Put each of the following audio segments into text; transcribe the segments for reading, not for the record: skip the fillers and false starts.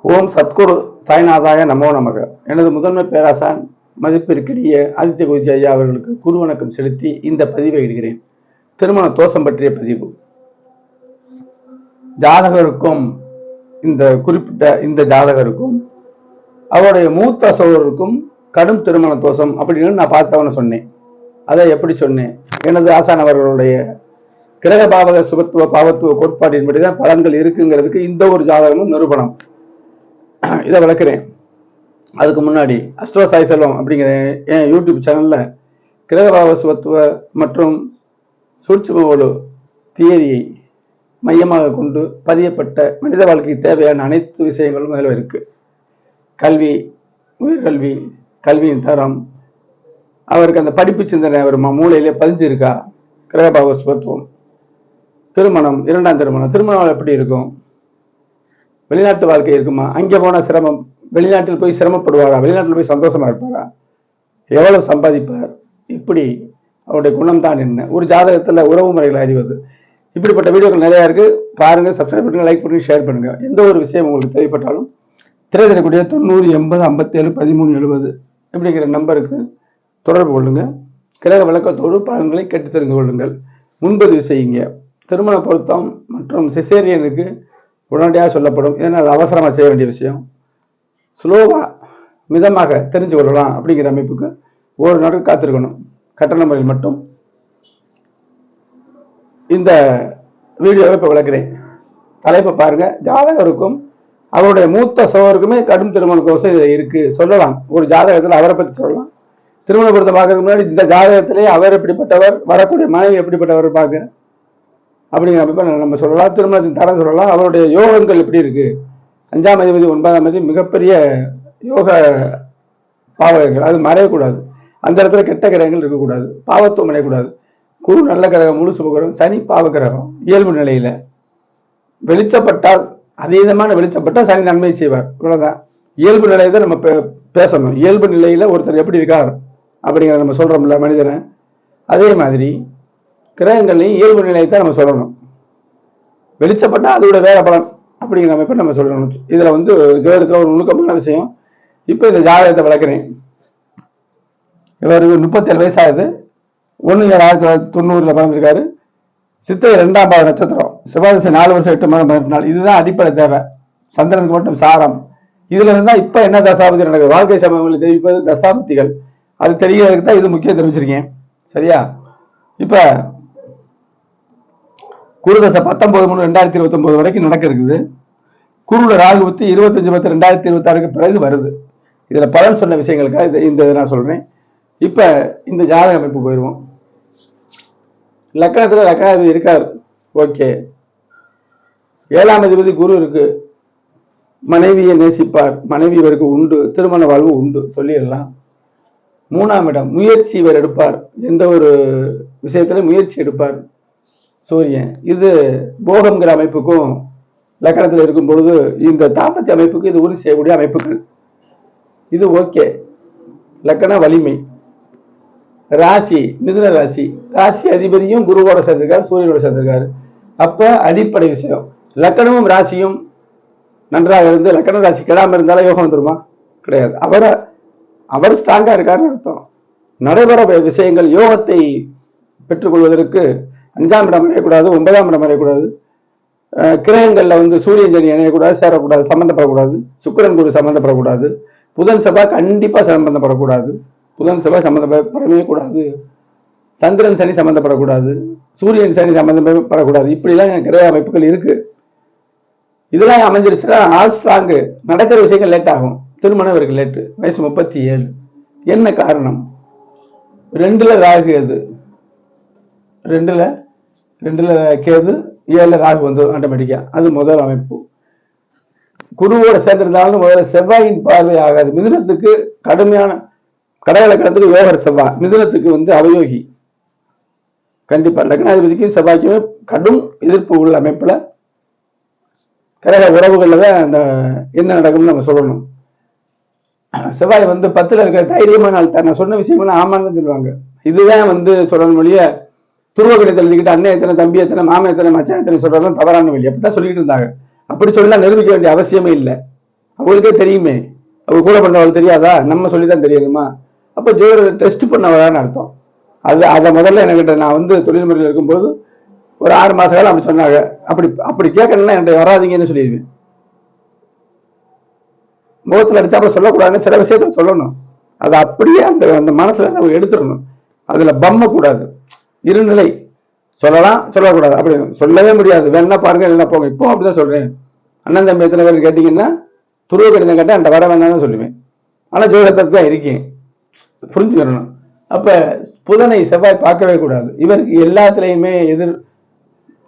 ஓம் சத்குரு சாய்நாதாய நமோ நமக. எனது முதன்மை பேராசான் மதிப்பிற்கிடைய ஆதித்ய குருஜி ஐயா அவர்களுக்கு குரு வணக்கம் செலுத்தி இந்த பதிவை இடுகிறேன். திருமண தோஷம் பற்றிய பதிவு. ஜாதகருக்கும் இந்த ஜாதகருக்கும் அவருடைய மூத்த சகோதரருக்கும் கடும் திருமண தோஷம் அப்படின்னு நான் பார்த்தவன சொன்னேன். அதை எப்படி சொன்னேன்? எனது ஆசான் அவர்களுடைய கிரக பாவக சுபத்துவ பாவத்துவ கோட்பாட்டின்படிதான் பலன்கள் இருக்குங்கிறதுக்கு இந்த ஒரு ஜாதகமும் நிரூபணம். இதை விளக்குறேன். அதுக்கு முன்னாடி அஸ்ட்ரோ சாய் செல்வம் அப்படிங்கிற என் யூடியூப் சேனல்ல கிரகபாவ சுபத்துவ மற்றும் சூட்சும தியரியை மையமாக கொண்டு பதியப்பட்ட மனித வாழ்க்கைக்கு தேவையான அனைத்து விஷயங்களும் அதில் இருக்கு. கல்வி, உயர்கல்வி, கல்வியின் தரம், அவருக்கு அந்த படிப்பு சிந்தனை அவர் மூளையிலே பதிஞ்சிருக்கா, கிரகபாவ சுபத்துவம், திருமணம், இரண்டாம் திருமணம் எப்படி இருக்கும், வெளிநாட்டு வாழ்க்கை இருக்குமா, அங்கே போன சிரமம், வெளிநாட்டில் போய் சிரமப்படுவாரா, வெளிநாட்டில் போய் சந்தோஷமா இருப்பாரா, எவ்வளவு சம்பாதிப்பார், இப்படி அவருடைய குணம் தான் என்ன, ஒரு ஜாதகத்துல உறவு முறைகளை அறிவது, இப்படிப்பட்ட வீடியோக்கள் நிறைய இருக்கு. பாருங்க, சப்ஸ்கிரைப் பண்ணுங்க, லைக் பண்ணுங்க, ஷேர் பண்ணுங்க. எந்த ஒரு விஷயம் உங்களுக்கு தேவைப்பட்டாலும் திரைத்தரக்கூடிய 90 80 57 13 70 இப்படிங்கிற நம்பருக்கு தொடர்பு கொள்ளுங்க. கிரக விளக்கத்தோடு பலன்களை கேட்டு தெரிந்து கொள்ளுங்கள். முன்பதிவு செய்யுங்க. திருமண பொருத்தம் மற்றும் சிசேரியனுக்கு உடனடியாக சொல்லப்படும். ஏன்னா அது அவசரமாக செய்ய வேண்டிய விஷயம். ஸ்லோவா மிதமாக தெரிஞ்சு கொள்ளலாம் அப்படிங்கிற அமைப்புக்கு ஒரு நாடு காத்திருக்கணும். கட்டண முறையில் மட்டும் இந்த வீடியோவை இப்போ விளக்குறேன். தலைப்பை பாருங்க. ஜாதகருக்கும் அவருடைய மூத்த சகோதரருக்குமே கடும் திருமண தோஷம் இதில் இருக்கு. சொல்லலாம், ஒரு ஜாதகத்தில் அவரை பற்றி சொல்லலாம். திருமண பொருத்தம் பார்க்கறதுக்கு முன்னாடி இந்த ஜாதகத்திலே அவர் எப்படிப்பட்டவர், வரக்கூடிய மனைவி எப்படிப்பட்டவர் பார்க்க அப்படிங்கிற அமைப்பை நம்ம சொல்லலாம். திருமணத்தின் தரம் சொல்லலாம். அவருடைய யோகங்கள் எப்படி இருக்கு, 5ஆம் அதிபதி 9ஆம் அதிபதி மிகப்பெரிய யோக பாவகங்கள், அது மறையக்கூடாது. அந்த இடத்துல கெட்ட கிரகங்கள் இருக்கக்கூடாது, பாவத்துவம் அடையக்கூடாது. குரு நல்ல கிரகம், முழு சுபகிரகம், சனி பாவ கிரகம் இயல்பு நிலையில வெளிச்சப்பட்டால், அதீதமான வெளிச்சப்பட்டால் சனி நன்மை செய்வார். இவ்வளவுதான். இயல்பு நிலையை தான் நம்ம பேசணும். இயல்பு நிலையில ஒருத்தர் எப்படி இருக்கார் அப்படிங்கிற நம்ம சொல்றோம்ல மனிதனை, அதே மாதிரி கிரகங்களையும் இயல்பு நிலையை தான் நம்ம சொல்லணும். வெளிச்சப்பட்டா அதோட வேற பலன் அப்படிங்கிற அமைப்பை நம்ம சொல்லணும். இதுல ஜோதிடத்துல ஒரு நுணுக்கமான விஷயம். இப்ப இந்த ஜாதகத்தை விளக்குறேன். இவருக்கு 37 வயசாகுது. 1/7/1990 பிறந்திருக்காரு. சித்திரை 2ஆம் பாவ நட்சத்திரம், செவ்வாய் 4 வருஷம் 8 மாதம் 18 நாள். இதுதான் அடிப்படை தேவை. சந்திரனுக்கு மட்டும் சாரம். இதுல இருந்தா இப்ப என்ன தசாபதி நடக்குது, வாழ்க்கை சமயங்களை தெரிவிப்பது தசாபதிகள். அது தெரியறதுக்கு தான் இது முக்கியம் தெரிவிச்சிருக்கேன். சரியா? இப்ப குருதசை 19/3/2029 வரைக்கும் நடக்க இருக்குது. குருல ராகு புத்தி 25/10/2026 பிறகு வருது. இதுல பலன் சொன்ன விஷயங்களுக்காக இந்த நான் சொல்றேன். இப்ப இந்த ஜாதக அமைப்பு போயிடுவோம். லக்னத்துல லக்னாதிபதி இருக்கார், ஓகே. 7ஆம் அதிபதி குரு இருக்கு. மனைவியை நேசிப்பார், மனைவி இவருக்கு உண்டு, திருமண வாழ்வு உண்டு சொல்லிடலாம். 3ஆம் இடம், முயற்சி இவர் எடுப்பார், எந்த ஒரு விஷயத்துல முயற்சி எடுப்பார் சூரியன். இது போகம்ங்கிற அமைப்புக்கும் லக்கணத்தில் இருக்கும் பொழுது இந்த தாம்பத்திய அமைப்புக்கு இது உறுதி செய்யக்கூடிய அமைப்புகள். இது ஓகே. லக்கண வலிமை. ராசி மிதுன ராசி, ராசி அதிபதியும் குருவோட சேர்ந்திருக்காரு, சூரியனோட சேர்ந்திருக்காரு. அப்ப அடிப்படை விஷயம், லக்கணமும் ராசியும் நன்றாக இருந்து லக்கண ராசி கெடாம இருந்தாலும் யோகம் வந்துருமா? கிடையாது. அவர் ஸ்ட்ராங்கா இருக்காருன்னு அர்த்தம். நடைபெற விஷயங்கள் யோகத்தை பெற்றுக்கொள்வதற்கு 5ஆம் இடம் அடையக்கூடாது, 9ஆம் இடம் அடையக்கூடாது. கிரகங்கள்ல சூரியன் சனி அணையக்கூடாது, சேரக்கூடாது, சம்பந்தப்படக்கூடாது. சுக்கிரன் குரு சம்பந்தப்படக்கூடாது. புதன் செவ்வாய் கண்டிப்பா சம்பந்தப்படக்கூடாது. புதன் செவ்வாய் சம்பந்தப்படவே கூடாது. சந்திரன் சனி சம்பந்தப்படக்கூடாது. சூரியன் சனி சம்பந்தப்படக்கூடாது. இப்படிலாம் கிரக அமைப்புகள் இருக்கு. இதெல்லாம் அமைஞ்சிருச்சுன்னா ஆல் ஸ்ட்ராங்கு. நடக்கிற விஷயங்கள் லேட் ஆகும். திருமணம் இவருக்கு லேட்டு, வயசு 37. என்ன காரணம்? 2ல ராகு, அது 2ல கேது, 7ல ராகு வந்துடும் ஆட்டோமேட்டிக்கா. அது முதல் அமைப்பு. குருவோட சேர்ந்திருந்தாலும் முதல்ல செவ்வாயின் பார்வை ஆகாது. மிதுனத்துக்கு கடுமையான கடகலக்கணத்துக்கு யோகர் செவ்வாய், மிதுனத்துக்கு அவயோகி. கண்டிப்பா லக்னாதிபதிக்கும் செவ்வாய்க்குமே கடும் எதிர்ப்பு உள்ள அமைப்புல கிரக உறவுகள்ல தான் அந்த என்ன நடக்கும்னு நம்ம சொல்லணும். செவ்வாய் 10ல இருக்கிற தைரியமான ஆள் தான். நான் சொன்ன விஷயங்கள்லாம் ஆமான்னு தான் சொல்லுவாங்க. இதுதான் சொல்லணும் மொழிய துருவ கணிதம் எழுதிக்கிட்டு அண்ணன் எத்தனை, தம்பி எத்தனை, மாமன் எத்தனை, மச்சான் எத்தனை சொல்றதும் தவறான வழி. அப்படித்தான் சொல்லிட்டு இருந்தாங்க. அப்படி சொல்லலாம் நிரூபிக்க வேண்டிய அவசியமே இல்லை. அவங்களுக்கே தெரியுமே, அவங்க கூட பண்ணவங்களுக்கு தெரியாதா? நம்ம சொல்லிதான் தெரியணுமா? அப்ப ஜோதிடர் டெஸ்ட் பண்ணவரான்னு அர்த்தம். அதை முதல்ல என்கிட்ட நான் வந்து தொழில் முறையில் இருக்கும்போது ஒரு 6 மாச காலம் அப்படி சொன்னாங்க. அப்படி கேட்கணும்னா என்கிட்ட வராதிங்கன்னு சொல்லிடுவேன். முகத்தில் அடிச்சாப்புல சொல்லக்கூடாதுன்னு சில விஷயத்த சொல்லணும். அது அப்படியே அந்த அந்த மனசுல நம்ம எடுத்துடணும். அதுல பம்ம கூடாது. இருநிலை சொல்லலாம், சொல்லக்கூடாது. அப்படி சொல்லவே முடியாது. வேணா பாருங்க, இல்லைன்னா போங்க. இப்போ அப்படிதான் சொல்றேன். அண்ணன் தம்பி எத்தனை பேர் கேட்டீங்கன்னா துருவ கடிதம் கேட்டா என்கிட்ட வர வேண்டாம்னு சொல்லுவேன். ஆனா ஜோதிடத்தை தான் இருக்கேன், புரிஞ்சுக்கணும். அப்ப புதனை செவ்வாய் பார்க்கவே கூடாது. இவருக்கு எல்லாத்துலயுமே எதிர்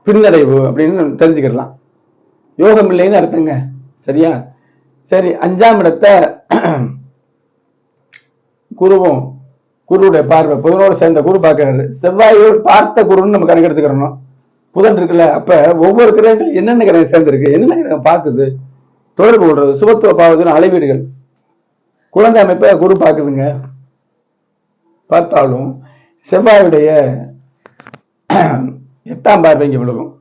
பின்னடைவு அப்படின்னு தெரிஞ்சுக்கலாம். யோகம் இல்லைன்னு அர்த்தங்க. சரியா? சரி, 5ஆம் இடத்தை குருவும், குருவுடைய பார்வை புதனோடு சேர்ந்த குரு பார்க்கிறாரு. செவ்வாயோடு பார்த்த குருன்னு நம்ம கணக்கு எடுத்துக்கிறோம். புதன் இருக்குல்ல, அப்ப ஒவ்வொரு கிரகங்கள் என்னென்ன கிரகம் சேர்ந்திருக்கு, என்னென்ன கிரகம் பார்க்குது, தொடர்பு கொள்றது, சுபத்துவ பாவத்தின் அளவீடுகள். குழந்தை அமைப்பை குரு பார்க்குதுங்க. பார்த்தாலும் செவ்வாயுடைய 8ஆம் பார்வை இங்க விழுகும்.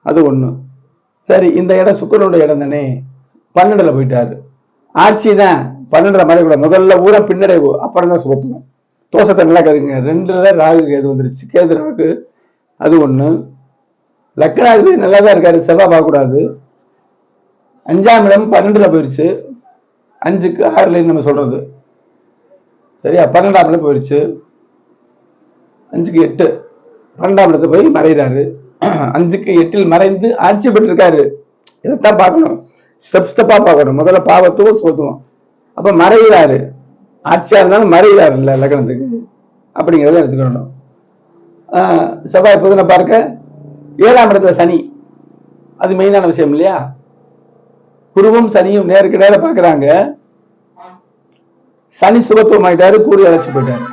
அது ஒண்ணு. சரி, இந்த இடம் சுக்கிரனுடைய இடம் தானே, 12ல போயிட்டாரு. ஆட்சி தான் 12 மாதிரி கூட முதல்ல ஊரை பின்னடைவு, அப்புறம் தான் சுபத்துவம். தோஷத்தை நல்லா கேளுங்க. 2ல ராகு கேது வந்துருச்சு, கேது ராகு. அது ஒண்ணு. லக்னாதிபதி நல்லா தான் இருக்காரு, செவ்வாய் பார்க்கக்கூடாது. 5ஆம் இடம் 12ல போயிருச்சு, 5க்கு 6ல நம்ம சொல்றது. சரியா? 12ஆம் இடம் போயிருச்சு, 5க்கு 8, 12ஆம் இடத்துல போய் மறைகிறாரு. 5க்கு 8ல் மறைந்து ஆட்சி பெற்று இருக்காரு. இதைத்தான் பார்க்கணும், ஸ்டெப் ஸ்டெப்பா பார்க்கணும். முதல்ல பாவத்துவம் சுபத்துவம், அப்ப மறைகிறாரு. ஆட்சியா இருந்தாலும் மறைகிறாரு இல்ல லக்னத்துக்கு, அப்படிங்கிறத எடுத்துக்கணும். செவ்வாய் புதனை பார்க்க 7ஆம் இடத்துல சனி, அது மெயினான விஷயம் இல்லையா? குருவும் சனியும் நேருக்கு நேர பாக்குறாங்க. சனி சுபத்துவம் ஆயிட்டாரு, கூறி அழைச்சு போயிட்டாரு.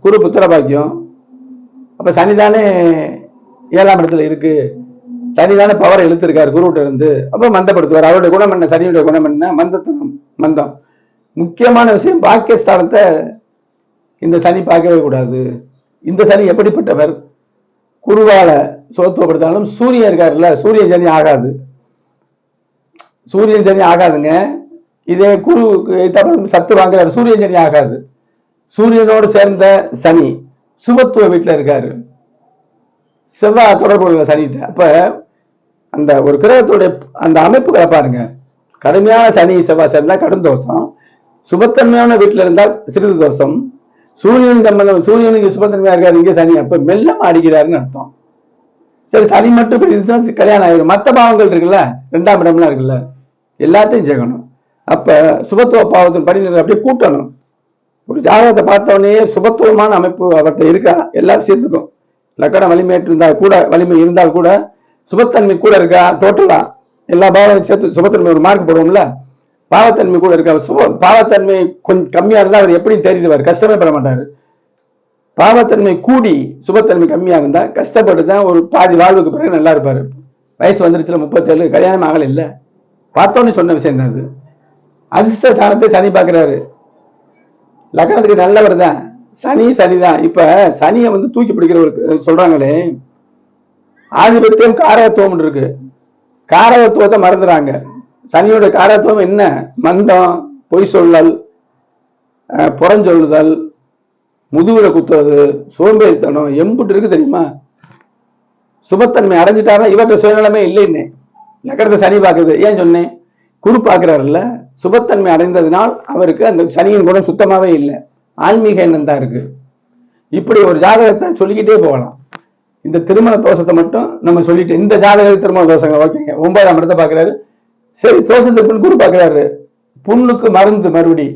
குரு புத்திர பாக்கியம். அப்ப சனிதானே 7ஆம் இடத்துல இருக்கு, சனிதானே பவர் இழுத்திருக்காரு குருவிட்ட இருந்து. அப்ப மந்தப்படுத்துவார். அவருடைய குணம் என்ன? சனியுடைய குணம் என்ன? மந்தத்தனம், மந்தம். முக்கியமான விஷயம், பாக்கியஸ்தானத்தை இந்த சனி பார்க்கவே கூடாது. இந்த சனி எப்படிப்பட்டவர்? குருவால சோத்துவப்படுத்தாலும் சூரியன் இருக்காருல்ல, சூரியன் சனி ஆகாது. சூரியன் சனி ஆகாதுங்க. இதே குரு சத்து வாங்குறாரு, சூரியன் சனி ஆகாது. சூரியனோடு சேர்ந்த சனி சுபத்துவ வீட்டுல இருக்காரு, செவ்வாய் தொடர்பு சனிட்ட. அப்ப அந்த ஒரு கிரகத்துடைய அந்த அமைப்புகளை பாருங்க. கடுமையான சனி செவ்வாய் சேர்ந்தா கடும் தோஷம், சுபத்தன்மையான வீட்டுல இருந்தால் சிறிது தோஷம். சூரியன் சம்பந்தம், சூரியனுக்கு சுபத்தன்மையா இருக்காரு, இங்க சனி. அப்ப மெல்லம் அடிக்கிறாருன்னு அர்த்தம். சரி, சனி மட்டும் இப்படி கல்யாணம் ஆயிடும். மற்ற பாவங்கள் இருக்குல்ல, 2ஆம் இடம்லாம் இருக்குல்ல, எல்லாத்தையும் சேர்க்கணும். அப்ப சுபத்துவ பாவத்தின் படிநிலை அப்படியே கூட்டணும். ஒரு ஜாதகத்தை பார்த்தவொடனே சுபத்துவமான அமைப்பு அவர்கிட்ட இருக்கா, எல்லாரும் சேர்த்துக்கும். லக்கணம் வலிமையற்று இருந்தால் கூட, வலிமை இருந்தால் கூட சுபத்தன்மை கூட இருக்கா, டோட்டலா எல்லா பாவத்தையும் சேர்த்து சுபத்தன்மை ஒரு மார்க் போடுவோம்ல, பாவத்தன்மை கூட இருக்கா. பாவத்தன்மை கொஞ்சம் கம்மியா இருந்தா அவர் எப்படி தேடிடுவார், கஷ்டமே பட மாட்டாரு. பாவத்தன்மை கூடி சுபத்தன்மை கம்மியா இருந்தா கஷ்டப்பட்டு தான் ஒரு பாதி வாழ்வுக்கு பிறகு நல்லா இருப்பாரு. வயசு வந்துருச்சுல, 37, கல்யாணம் ஆகல இல்ல, பார்த்தோன்னு சொன்ன விஷயம் தான் அது. அதிர்ஷ்ட ஸ்தானத்தை சனி பார்க்கிறாரு. லக்னத்துக்கு நல்லவர் தான், சனி சனிதான். இப்ப சனியை வந்து தூக்கி பிடிக்கிறவருக்கு சொல்றாங்களே, ஆதிபத்தியம் காரகத்துவம் இருக்கு. காரகத்துவத்தை மறந்துறாங்க. சனியோட காரகத்துவம் என்ன? மந்தம், பொய் சொல்லல், புறஞ்சொல்லுதல், முதுகுல குத்துறது, சோம்பேறித்தனம், எம்புட்டு இருக்கு தெரியுமா? சுபத்தன்மை அடைஞ்சிட்டாரா இவற்றை சுயநலமே இல்லைன்னு லக்கணத்தை சனி பார்க்குது. ஏன் சொன்னேன்? குரு பார்க்கிறாருல்ல, சுபத்தன்மை அடைந்ததுனால் அவருக்கு அந்த சனியின் குணம் சுத்தமாவே இல்லை, ஆன்மீக எண்ணம் தான் இருக்கு. இப்படி ஒரு ஜாதகத்தை சொல்லிக்கிட்டே போகலாம். இந்த திருமண தோஷத்தை மட்டும் நம்ம சொல்லிட்டு, இந்த ஜாதக திருமண தோஷங்கள் ஓகேங்க. 9ஆம் இடத்தை பார்க்கிறாரு. சரி, தோஷத்துக்கு குரு பார்க்கிறாரு, புண்ணுக்கு மருந்து மறுபடி.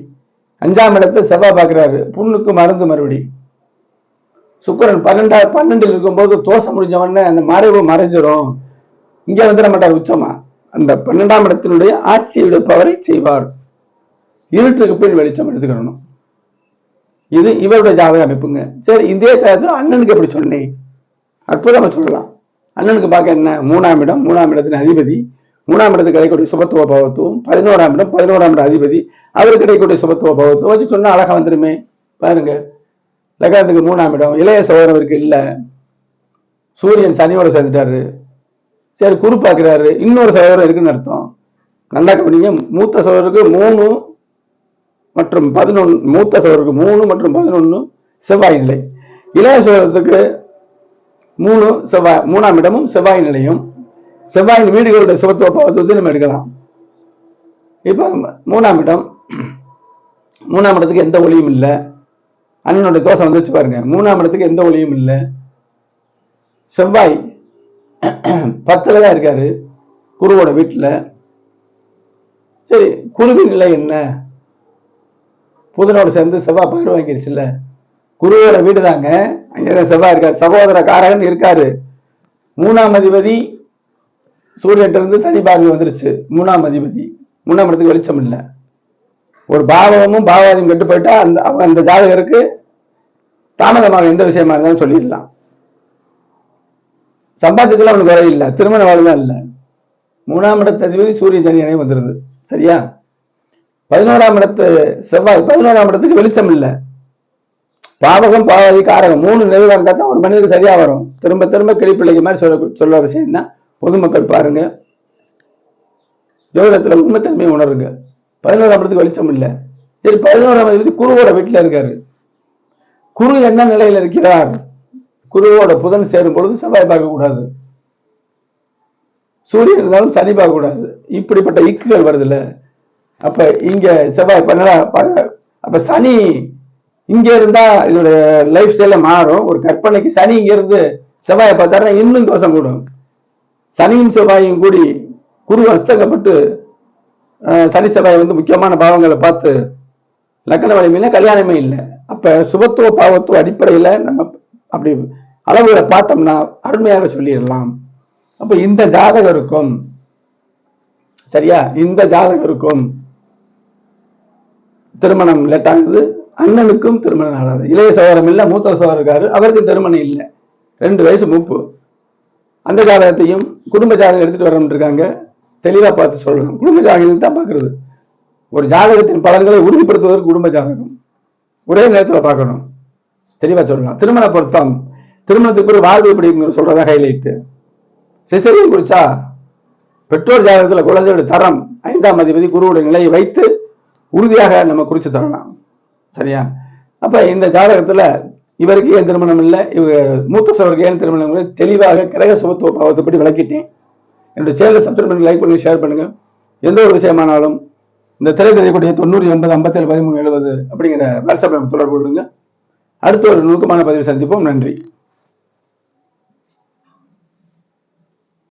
5ஆம் இடத்தை செவ்வாய் பார்க்கிறாரு, புண்ணுக்கு மருந்து மறுபடி. சுக்கிரன் 12 இருக்கும்போது தோஷம் முடிஞ்சவொடனே அந்த மறைவு மறைஞ்சிரும். இங்க வந்துட மாட்டார் உச்சமா. அந்த 12ஆம் இடத்தினுடைய ஆட்சியுடைய பவரை செய்வார். இருட்டுக்கு பின் வெளிச்சம் எடுத்துக்கணும். இது இவருடைய ஜாதக அமைப்புங்க. சரி, இதே ஜாதகத்தில் அண்ணனுக்கு எப்படி சொன்னேன்? அற்புதமா சொல்லலாம். அண்ணனுக்கு பார்க்க என்ன? 3ஆம் இடம், 3ஆம் இடத்தின் அதிபதி, 3ஆம் இடத்துக்கு கிடைக்கக்கூடிய சுபத்துவ பகவத்துவம், 11ஆம் இடம், 11ஆம் இடம் அதிபதி, அவருக்கு கிடைக்கக்கூடிய சுபத்துவ பகவத்துவம் வச்சு சொன்னா அழகா வந்துருமே. பாருங்க, லக்னத்துக்கு 3ஆம் இடம், இளைய சகோதரருக்கு இல்ல, சூரியன் சனியோட சேர்ந்துட்டாரு. சரி, குரு பார்க்கிறாரு, இன்னொரு சகோதரர் இருக்குன்னு அர்த்தம். நல்லா கவனிங்க. மூத்த சகோதரருக்கு 3 மற்றும் 11, மூத்த சகோதரருக்கு 3 மற்றும் 11 செவ்வாய் நிலை. இளைய சகோதரத்துக்கு 3 செவ்வாய், 3ஆம் இடமும் செவ்வாய் நிலையும். செவ்வாயின் வீடுகளுடைய சுபத்துவ பாவத்துவத்தை நம்ம எடுக்கலாம். இப்ப 3ஆம் இடம், 3ஆம் இடத்துக்கு எந்த ஒளியும் இல்லை. அண்ணனுடைய தோஷம் வந்துச்சு பாருங்க. 3ஆம் இடத்துக்கு எந்த ஒளியும் இல்லை. செவ்வாய் 10ல தான் இருக்காரு குருவோட வீட்டுல. சரி, குருவின் நிலை என்ன? புதனோட சேர்ந்து செவ்வாய் பார்வை வாங்கிருச்சுல்ல. குருவோட வீடு தாங்க, அங்கேதான் செவ்வாய் இருக்காரு. சகோதர காரகன் இருக்காரு. 3ஆம் அதிபதி சூரியன் இருந்து சனி பார்வை வந்துருச்சு. 3ஆம் அதிபதி 3ஆம் இடத்துக்கு வெளிச்சம் இல்லை. ஒரு பாவமும் பாவாதியும் கெட்டு போயிட்டா அந்த ஜாதகருக்கு தாமதமாக எந்த விஷயமா இருந்தாலும் சொல்லிடலாம். சம்பாத்தியத்துல அவனுக்கு வர இல்லை, திருமண வாழ்தான் இல்லை. 3ஆம் இடத்து அதிபதி சூரிய சனி இணைவு வந்துருது. சரியா? 11ஆம் இடத்து செவ்வாய் 11ஆம் இடத்துக்கு வெளிச்சம் இல்லை. பாவகம் பாவாதி காரகம் 3 நிலைவா இருந்தா தான் ஒரு மனிதனுக்கு சரியா வரும். திரும்ப திரும்ப கிளிப்பிள்ளைக்கு மாதிரி சொல்ல விஷயம் தான். பொதுமக்கள் பாருங்க, ஜோதிடத்துல உண்மைத்தன்மையை உணருங்க. 11ஆம் இடத்துக்கு வெளிச்சம் இல்லை. சரி, 11ஆம் அதிபதி குருவோட வீட்டுல இருக்காரு. குரு என்ன நிலையில இருக்கிறார்? குருவோட புதன் சேரும் பொழுது செவ்வாய் பார்க்க கூடாது, சூரியன் இருந்தாலும் சனி பார்க்க கூடாது. இப்படிப்பட்ட இக்குகள் வருது இல்ல. அப்ப இங்க செவ்வாய் அப்ப சனி இங்க இருந்தா இதோட லைஃப் ஸ்டைல மாறும். ஒரு கற்பனைக்கு சனி இங்க இருந்து செவ்வாயை பார்த்தாருன்னா இன்னும் தோஷம் கூடும். சனியும் செவ்வாயும் கூடி குரு அஸ்தகப்பட்டு சனி செவ்வாய் முக்கியமான பாவங்களை பார்த்து லக்கண வலிமையில கல்யாணமே இல்லை. அப்ப சுபத்துவ பாவத்துவ அடிப்படையில நம்ம அப்படி அளவுகளை பார்த்தோம்னா அருமையாக சொல்லிடலாம். அப்ப இந்த ஜாதகருக்கும், சரியா, இந்த ஜாதகருக்கும் திருமணம் லேட் ஆகுது. அண்ணனுக்கும் திருமணம் ஆகாது. இளைய சகோதரம் இல்லை, மூத்த சகோதரம் இருக்காரு, அவருக்கு திருமணம் இல்லை, 2 வயசு மூப்பு. அந்த ஜாதகத்தையும் குடும்ப ஜாதகம் எடுத்துட்டு வரணும் இருக்காங்க. தெளிவா பார்த்து சொல்லலாம். குடும்ப ஜாதகத்தை தான் பார்க்கறது. ஒரு ஜாதகத்தின் பலன்களை உறுதிப்படுத்துவதற்கு குடும்ப ஜாதகம் ஒரே நேரத்தில் பார்க்கணும். தெளிவா சொல்லலாம். திருமண பொருத்தம், திருமணத்துக்கு பிறகு வாழ்வு எப்படிங்கிற சொல்றதா ஹைலைட். சிசரியன் குறிச்சா பெற்றோர் ஜாதகத்துல குழந்தையோட தரம் 5ஆம் அதிபதி குருவுடைய நிலையை வைத்து உறுதியாக நம்ம குறிச்சு தரலாம். சரியா? அப்ப இந்த ஜாதகத்துல இவருக்கு ஏன் திருமணம் இல்லை, மூத்த சகோதரருக்கு ஏன் திருமணம் இல்லை, தெளிவாக கிரக சுபத்துவ பாவத்தை பற்றி விளக்கிட்டேன். என்னுடைய சேனலை சப்ஸ்கிரைப் பண்ணி, லைக் பண்ணி, ஷேர் பண்ணுங்க. எந்த ஒரு விஷயமானாலும் இந்த திரை தெரியக்கூடிய 90 80 57 13 70 அப்படிங்கிற வாட்ஸ்அப் தொடர்பு கொள்ளுங்க. அடுத்த ஒரு நுணுக்கமான பதிவு சந்திப்போம். நன்றி.